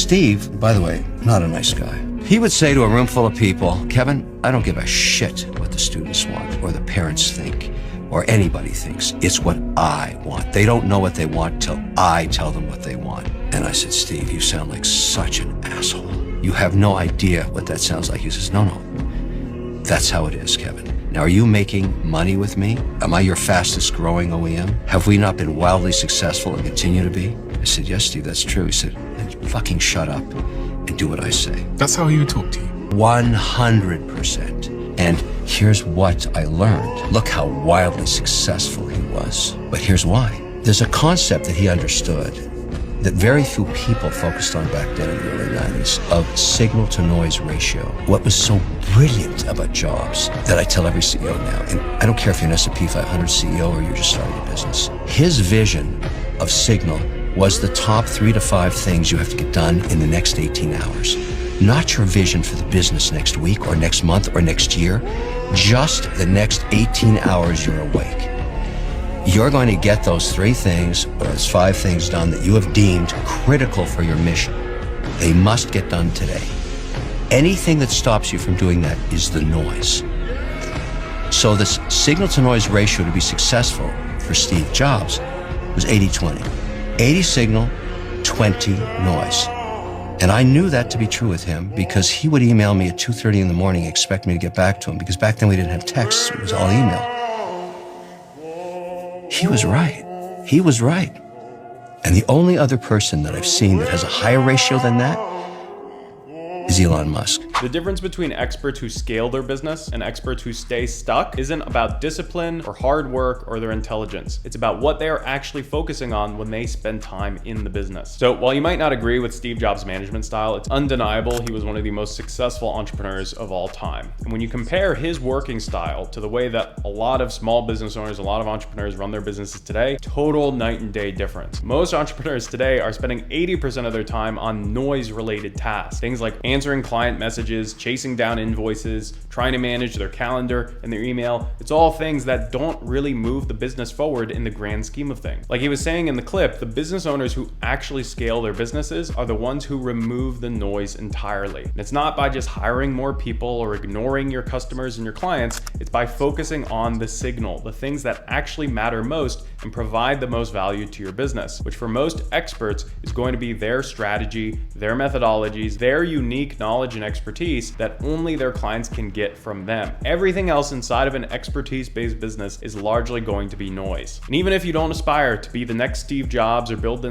Steve, by the way, not a nice guy. He would say to a room full of people, Kevin, I don't give a shit what the students want or the parents think or anybody thinks. It's what I want. They don't know what they want till I tell them what they want. And I said, Steve, you sound like such an asshole. You have no idea what that sounds like. He says, no, that's how it is, Kevin. Now, are you making money with me? Am I your fastest growing OEM? Have we not been wildly successful and continue to be? I said, yes, Steve, that's true. He said, then fucking shut up and do what I say. That's how he would talk to you? 100%. And here's what I learned. Look how wildly successful he was. But here's why. There's a concept that he understood that very few people focused on back then in the early 90s of signal to noise ratio. What was so brilliant about Jobs that I tell every CEO now, and I don't care if you're an S&P 500 CEO or you're just starting a business, his vision of signal was the top 3 to 5 things you have to get done in the next 18 hours. Not your vision for the business next week or next month or next year, just the next 18 hours you're awake. You're going to get those 3 things or those 5 things done that you have deemed critical for your mission. They must get done today. Anything that stops you from doing that is the noise. So this signal to noise ratio to be successful for Steve Jobs was 80-20. 80 signal, 20 noise. And I knew that to be true with him because he would email me at 2:30 in the morning, expect me to get back to him, because back then we didn't have texts, it was all email. He was right. He was right. And the only other person that I've seen that has a higher ratio than that is Elon Musk. The difference between experts who scale their business and experts who stay stuck isn't about discipline or hard work or their intelligence. It's about what they are actually focusing on when they spend time in the business. So while you might not agree with Steve Jobs' management style, it's undeniable he was one of the most successful entrepreneurs of all time. And when you compare his working style to the way that a lot of small business owners, a lot of entrepreneurs run their businesses today, total night and day difference. Most entrepreneurs today are spending 80% of their time on noise-related tasks. Things like answering client messages, chasing down invoices, trying to manage their calendar and their email. It's all things that don't really move the business forward in the grand scheme of things. Like he was saying in the clip, the business owners who actually scale their businesses are the ones who remove the noise entirely. And it's not by just hiring more people or ignoring your customers and your clients, it's by focusing on the signal, the things that actually matter most and provide the most value to your business, which for most experts is going to be their strategy, their methodologies, their unique knowledge and expertise that only their clients can get from them. Everything else inside of an expertise-based business is largely going to be noise. And even if you don't aspire to be the next Steve Jobs or build the